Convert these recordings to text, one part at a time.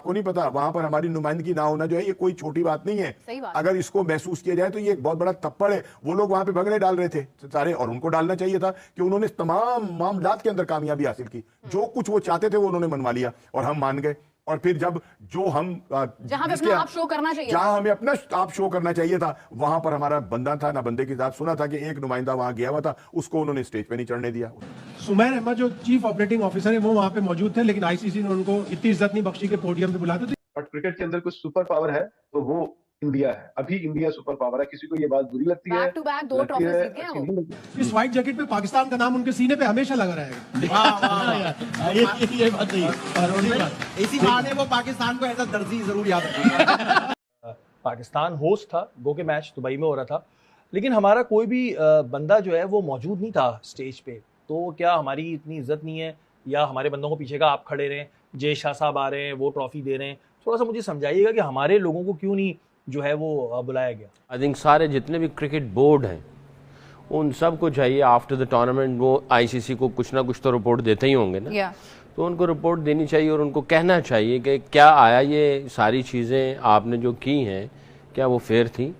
आपको नहीं पता, वहां पर हमारी नुमाइंदगी ना होना जो है ये कोई छोटी बात नहीं है। अगर इसको महसूस किया जाए तो ये एक बहुत बड़ा तप्पड़ है। वो लोग वहां पे भगने डाल रहे थे सारे, और उनको डालना चाहिए था कि उन्होंने तमाम मामलात के अंदर कामयाबी हासिल की। जो कुछ वो चाहते थे वो उन्होंने मनवा लिया और हम मान गए। और फिर जब जो हम जहां अपना आप शो करना चाहिए, जहां हमें अपना आप शो करना चाहिए था, वहां पर हमारा बंदा था ना, बंदे की साथ सुना था कि एक नुमाइंदा वहां गया हुआ था, उसको उन्होंने स्टेज पे नहीं चढ़ने दिया। सुमैर अहमद जो चीफ ऑपरेटिंग ऑफिसर है वो वहां पे मौजूद थे, लेकिन आईसीसी ने उनको इतनी इज्जत नहीं बख्शी के पोडियम पे बुलाते थे। बट क्रिकेट के अंदर कुछ सुपर पावर है तो वो इंडिया है। अभी इंडिया सुपर पावर है। किसी को ये बात बुरी लगती है, बैक टू बैक 2 ट्रॉफीज जीत गए वो। इस व्हाइट जैकेट पे पाकिस्तान का नाम उनके सीने पे हमेशा लगा रहेगा। ये बात सही है। इसी बहाने वो पाकिस्तान को ऐसा दर्जी जरूर याद रखेगा। पाकिस्तान होस्ट था, गो के मैच दुबई में हो रहा था, लेकिन हमारा कोई भी बंदा जो है वो मौजूद नहीं था स्टेज पे। तो क्या हमारी इतनी इज्जत नहीं है, या हमारे बंदों को पीछे का आप खड़े रहें, जय शाह साहब आ रहे हैं, वो ट्रॉफी दे रहे हैं? थोड़ा सा मुझे समझाइएगा कि हमारे लोगों को क्यों नहीं जो है वो बुलाया गया। आई थिंक सारे जितने भी क्रिकेट बोर्ड हैं उन सब को चाहिए आफ्टर द टूर्नामेंट वो आईसीसी को कुछ ना कुछ तो रिपोर्ट देते ही होंगे ना, तो उनको रिपोर्ट देनी चाहिए और उनको कहना चाहिए कि क्या आया ये सारी चीज़ें आपने जो की हैं क्या वो फेयर थी,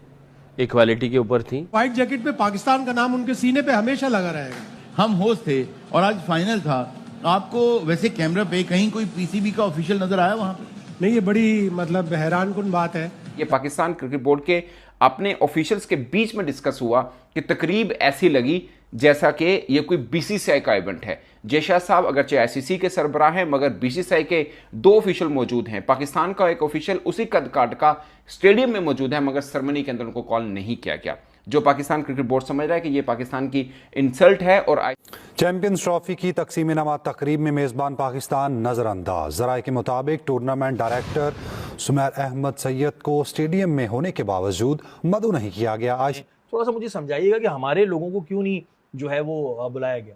इक्वालिटी के ऊपर थी। व्हाइट जैकेट पे पाकिस्तान का नाम उनके सीने पे हमेशा लगा रहेगा। हम होस्ट थे और आज फाइनल था। आपको वैसे कैमरा पे कहीं कोई पीसीबी का ऑफिशियल नजर आया वहां पे? नहीं, ये बड़ी मतलब हैरानकुन बात है। ये पाकिस्तान क्रिकेट बोर्ड के अपने ऑफिशियल्स के बीच में डिस्कस हुआ कि तकरीब ऐसी लगी जैसा कि ये कोई बीसीसीआई का इवेंट है। जय शाह साहब अगरचे आईसीसी के सरबराह हैं मगर बीसीसीआई के 2 ऑफिशियल मौजूद हैं। पाकिस्तान का एक ऑफिशियल उसी कद काट का स्टेडियम में मौजूद है मगर सेरेमनी के अंदर उनको कॉल नहीं किया गया। जो पाकिस्तान क्रिकेट बोर्ड समझ रहा है कि ये पाकिस्तान की इंसल्ट है। और चैंपियंस ट्रॉफी की तकसीम इनामात तकरीब में मेज़बान पाकिस्तान नजरअंदाज। ज़राए के मुताबिक टूर्नामेंट डायरेक्टर सुमैर अहमद सैयद को स्टेडियम में होने के बावजूद मदऊ नहीं किया गया। आज थोड़ा सा मुझे समझाइएगा कि हमारे लोगों को क्यों नहीं जो है वो बुलाया गया।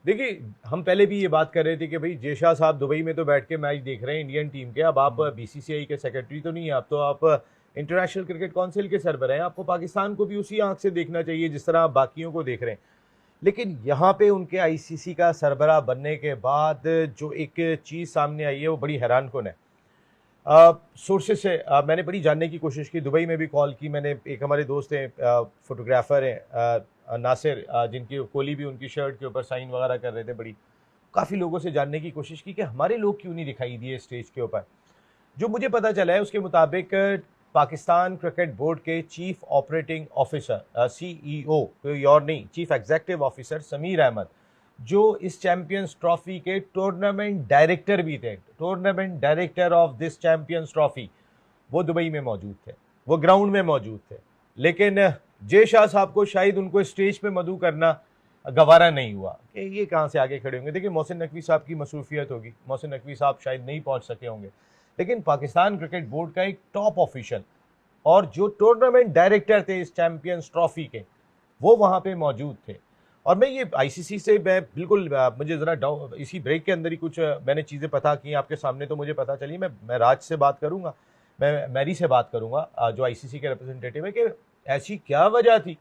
देखिए, हम पहले भी ये बात कर रहे थे कि भाई जय शाह साहब दुबई में तो बैठ के मैच देख रहे हैं इंडियन टीम के। अब आप बीसीसीआई के सेक्रेटरी तो नहीं है, आप तो आप इंटरनेशनल क्रिकेट काउंसिल के सरबराह हैं। आपको पाकिस्तान को भी उसी आंख से देखना चाहिए जिस तरह आप बाकियों को देख रहे हैं। लेकिन यहाँ पे उनके आईसीसी का सरबराह बनने के बाद जो एक चीज़ सामने आई है वो बड़ी हैरानकुन है। सोर्सेस से मैंने बड़ी जानने की कोशिश की, दुबई में भी कॉल की मैंने। एक हमारे दोस्त हैं, फोटोग्राफर हैं नासिर, जिनकी कोहली भी उनकी शर्ट के ऊपर साइन वगैरह कर रहे थे। बड़ी काफ़ी लोगों से जानने की कोशिश की कि हमारे लोग क्यों नहीं दिखाई दिए स्टेज के ऊपर। जो मुझे पता चला है उसके मुताबिक पाकिस्तान क्रिकेट बोर्ड के चीफ ऑपरेटिंग ऑफिसर CEO कोई और नहीं, chief executive officer Sameer Ahmed, जो इस चैंपियंस ट्रॉफी के टूर्नामेंट डायरेक्टर भी थे, tournament director of this champions trophy, वो दुबई में मौजूद थे, वो ग्राउंड में मौजूद थे। लेकिन जय शाह साहब को शायद उनको स्टेज पे मदऊ करना गवारा नहीं हुआ कि ये कहाँ से आगे खड़े होंगे। देखिए, मोहसिन नकवी साहब की मसरूफियत होगी, मोहसिन नकवी साहब शायद नहीं पहुँच सके होंगे, लेकिन पाकिस्तान क्रिकेट बोर्ड का एक टॉप ऑफिशियल और जो टूर्नामेंट डायरेक्टर थे इस चैंपियंस ट्रॉफी के, वो वहाँ पे मौजूद थे। और मैं ये आईसीसी से मैं बिल्कुल मुझे ज़रा इसी ब्रेक के अंदर ही कुछ मैंने चीज़ें पता की आपके सामने, तो मुझे पता चली। मैं राज से बात करूँगा, मैं मैरी से बात करूँगा जो आईसीसी के रिप्रेजेंटेटिव है, कि ऐसी क्या वजह थी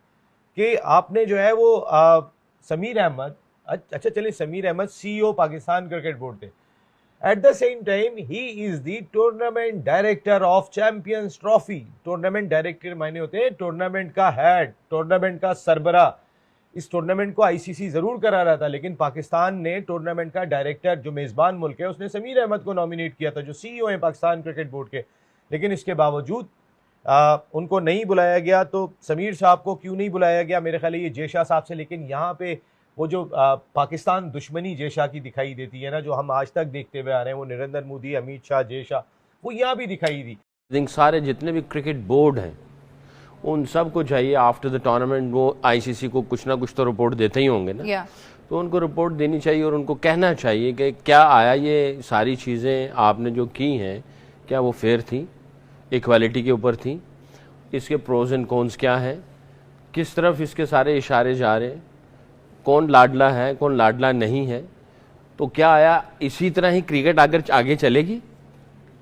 कि आपने जो है वो समीर अहमद, अच्छा चलिए Sameer Ahmed CEO Pakistan cricket board थे, at the same time he is the tournament director of champions trophy. Tournament director मायने होते हैं टूर्नामेंट का हेड, टूर्नामेंट का सरबराह। इस टूर्नामेंट को आईसीसी जरूर करा रहा था, लेकिन पाकिस्तान ने टूर्नामेंट का डायरेक्टर जो मेजबान मुल्क है उसने समीर अहमद को नॉमिनेट किया था, जो CEO है पाकिस्तान क्रिकेट बोर्ड के। लेकिन इसके बावजूद उनको नहीं बुलाया गया। तो समीर साहब को क्यों नहीं बुलाया गया, मेरे ख्याल ये जय शाह साहब से। लेकिन यहाँ पे वो जो पाकिस्तान दुश्मनी जय शाह की दिखाई देती है ना, जो हम आज तक देखते हुए आ रहे हैं, वो नरेंद्र मोदी, अमित शाह, जय शाह, वो यहाँ भी दिखाई दी। आई थिंक सारे जितने भी क्रिकेट बोर्ड हैं उन सब को चाहिए आफ्टर द टूर्नामेंट वो आईसीसी को कुछ ना कुछ तो रिपोर्ट देते ही होंगे ना, तो उनको रिपोर्ट देनी चाहिए और उनको कहना चाहिए कि क्या आया ये सारी चीज़ें आपने जो की हैं क्या वो फेयर थी, इक्वालिटी के ऊपर थी, इसके प्रोज एंड कॉन्स क्या हैं, किस तरफ इसके सारे इशारे जा रहे हैं, कौन लाडला है कौन लाडला नहीं है। तो क्या आया इसी तरह ही क्रिकेट अगर आगे चलेगी,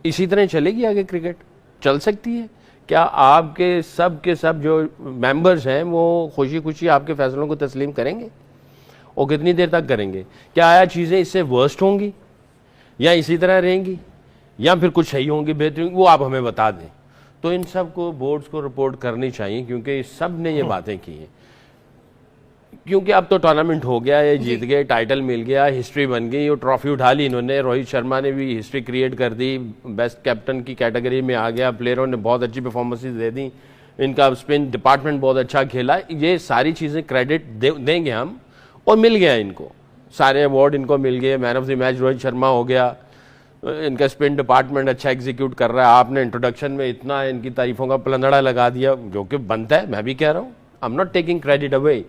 इसी तरह चलेगी आगे क्रिकेट चल सकती है? क्या आपके सब के सब जो मेंबर्स हैं वो खुशी खुशी आपके फैसलों को तस्लीम करेंगे और कितनी देर तक करेंगे? क्या आया चीज़ें इससे वर्स्ट होंगी या इसी तरह रहेंगी? या फिर कुछ सही होंगे बेहतरीन, वो आप हमें बता दें। तो इन सब को बोर्ड्स को रिपोर्ट करनी चाहिए, क्योंकि सब ने ये बातें की हैं। क्योंकि अब तो टूर्नामेंट हो गया, ये जीत गए, टाइटल मिल गया, हिस्ट्री बन गई, वो ट्रॉफी उठा ली इन्होंने। रोहित शर्मा ने भी हिस्ट्री क्रिएट कर दी, बेस्ट कैप्टन की कैटेगरी में आ गया, प्लेयरों ने बहुत अच्छी परफॉर्मेंसेस दे दी, इनका स्पिन डिपार्टमेंट बहुत अच्छा खेला। ये सारी चीज़ें क्रेडिट देंगे हम, और मिल गया इनको सारे अवार्ड, इनको मिल गए। Man of the match Rohit Sharma हो गया, इनका स्पिन डिपार्टमेंट अच्छा एग्जीक्यूट कर रहा है। आपने इंट्रोडक्शन में इतना इनकी तारीफों का पलंदड़ा लगा दिया, जो कि बनता है, मैं भी कह रहा हूँ, I am not taking credit away.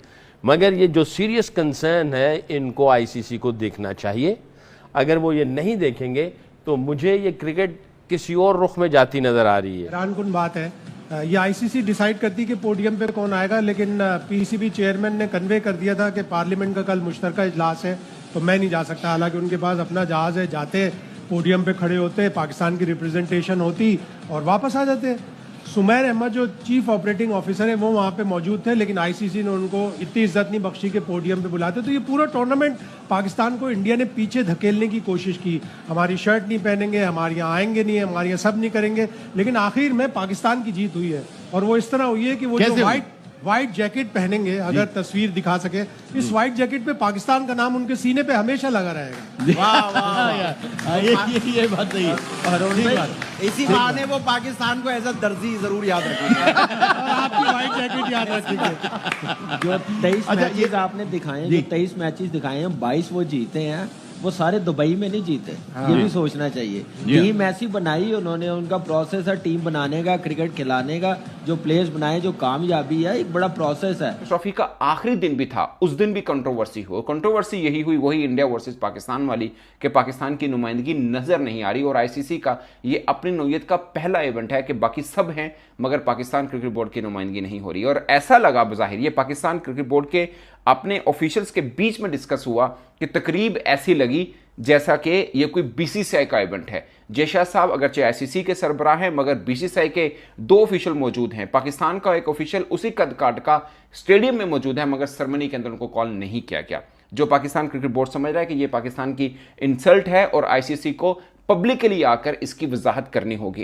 मगर ये जो सीरियस कंसर्न है, इनको आईसीसी को देखना चाहिए। अगर वो ये नहीं देखेंगे तो मुझे ये क्रिकेट किसी और रुख में जाती नजर आ रही है। हैरानकुन बात है, ये आईसीसी डिसाइड करती कि पोडियम पे कौन आएगा, लेकिन पीसीबी चेयरमैन ने कन्वे कर दिया था कि पार्लियामेंट का कल मुश्तरका इजलास है तो मैं नहीं जा सकता। हालांकि उनके पास अपना जहाज है, जाते पोडियम पे खड़े होते, पाकिस्तान की रिप्रेजेंटेशन होती और वापस आ जाते। सुमैर अहमद जो चीफ ऑपरेटिंग ऑफिसर है वो वहाँ पे मौजूद थे, लेकिन आईसीसी ने उनको इतनी इज्जत नहीं बख्शी के पोडियम पे बुलाते। तो ये पूरा टूर्नामेंट पाकिस्तान को इंडिया ने पीछे धकेलने की कोशिश की। हमारी शर्ट नहीं पहनेंगे, हमारे यहाँ आएंगे नहीं, हमारे यहाँ सब नहीं करेंगे, लेकिन आखिर में पाकिस्तान की जीत हुई है। और वो इस तरह हुई है कि वो जो व्हाइट जैकेट पहनेंगे, अगर तस्वीर दिखा सके, इस व्हाइट जैकेट पे पाकिस्तान का नाम उनके सीने पे हमेशा लगा रहेगा। वाह वाह, ये बात सही है। और इसी बहाने वो पाकिस्तान को एज अ दर्जी जरूर याद रखेंगे। और आपकी व्हाइट जैकेट याद रखेंगे। जो 23 मैचेस आपने दिखाए, जो 23 मैचेस दिखाए हैं, 22 वो जीते हैं, वो सारे दुबई में नहीं जीते। ये भी सोचना चाहिए। टीम ऐसी बनाई उन्होंने, उनका प्रोसेस है टीम बनाने का, क्रिकेट खिलाने का, जो प्लेयर्स बनाए, जो कामयाबी है, एक बड़ा प्रोसेस है। ट्रॉफी का आखिरी दिन भी था, उस दिन भी कंट्रोवर्सी हुई। कंट्रोवर्सी यही हुई, वही इंडिया वर्सेस पाकिस्तान वाली, कि पाकिस्तान की नुमाइंदगी नजर नहीं आ रही। और आईसीसी का ये अपनी नौयत का पहला इवेंट है कि बाकी सब हैं मगर पाकिस्तान क्रिकेट बोर्ड की नुमाइंदगी नहीं हो रही। और ऐसा लगा बज़ाहिर ये पाकिस्तान क्रिकेट बोर्ड के अपने ऑफिशियल्स के बीच में डिस्कस हुआ कि तकरीब ऐसी लगी जैसा कि ये कोई बीसीसीआई का इवेंट है। जय साहब अगरचे आईसीसी के सरबराह हैं, मगर बीसीसीआई के 2 ऑफिशियल मौजूद हैं। पाकिस्तान का एक ऑफिशियल उसी कद काट का स्टेडियम में मौजूद है, मगर सेरेमनी के अंदर उनको कॉल नहीं किया गया। जो पाकिस्तान क्रिकेट बोर्ड समझ रहा है कि ये पाकिस्तान की इंसल्ट है और आईसीसी को पब्लिकली आकर इसकी वजाहत करनी होगी।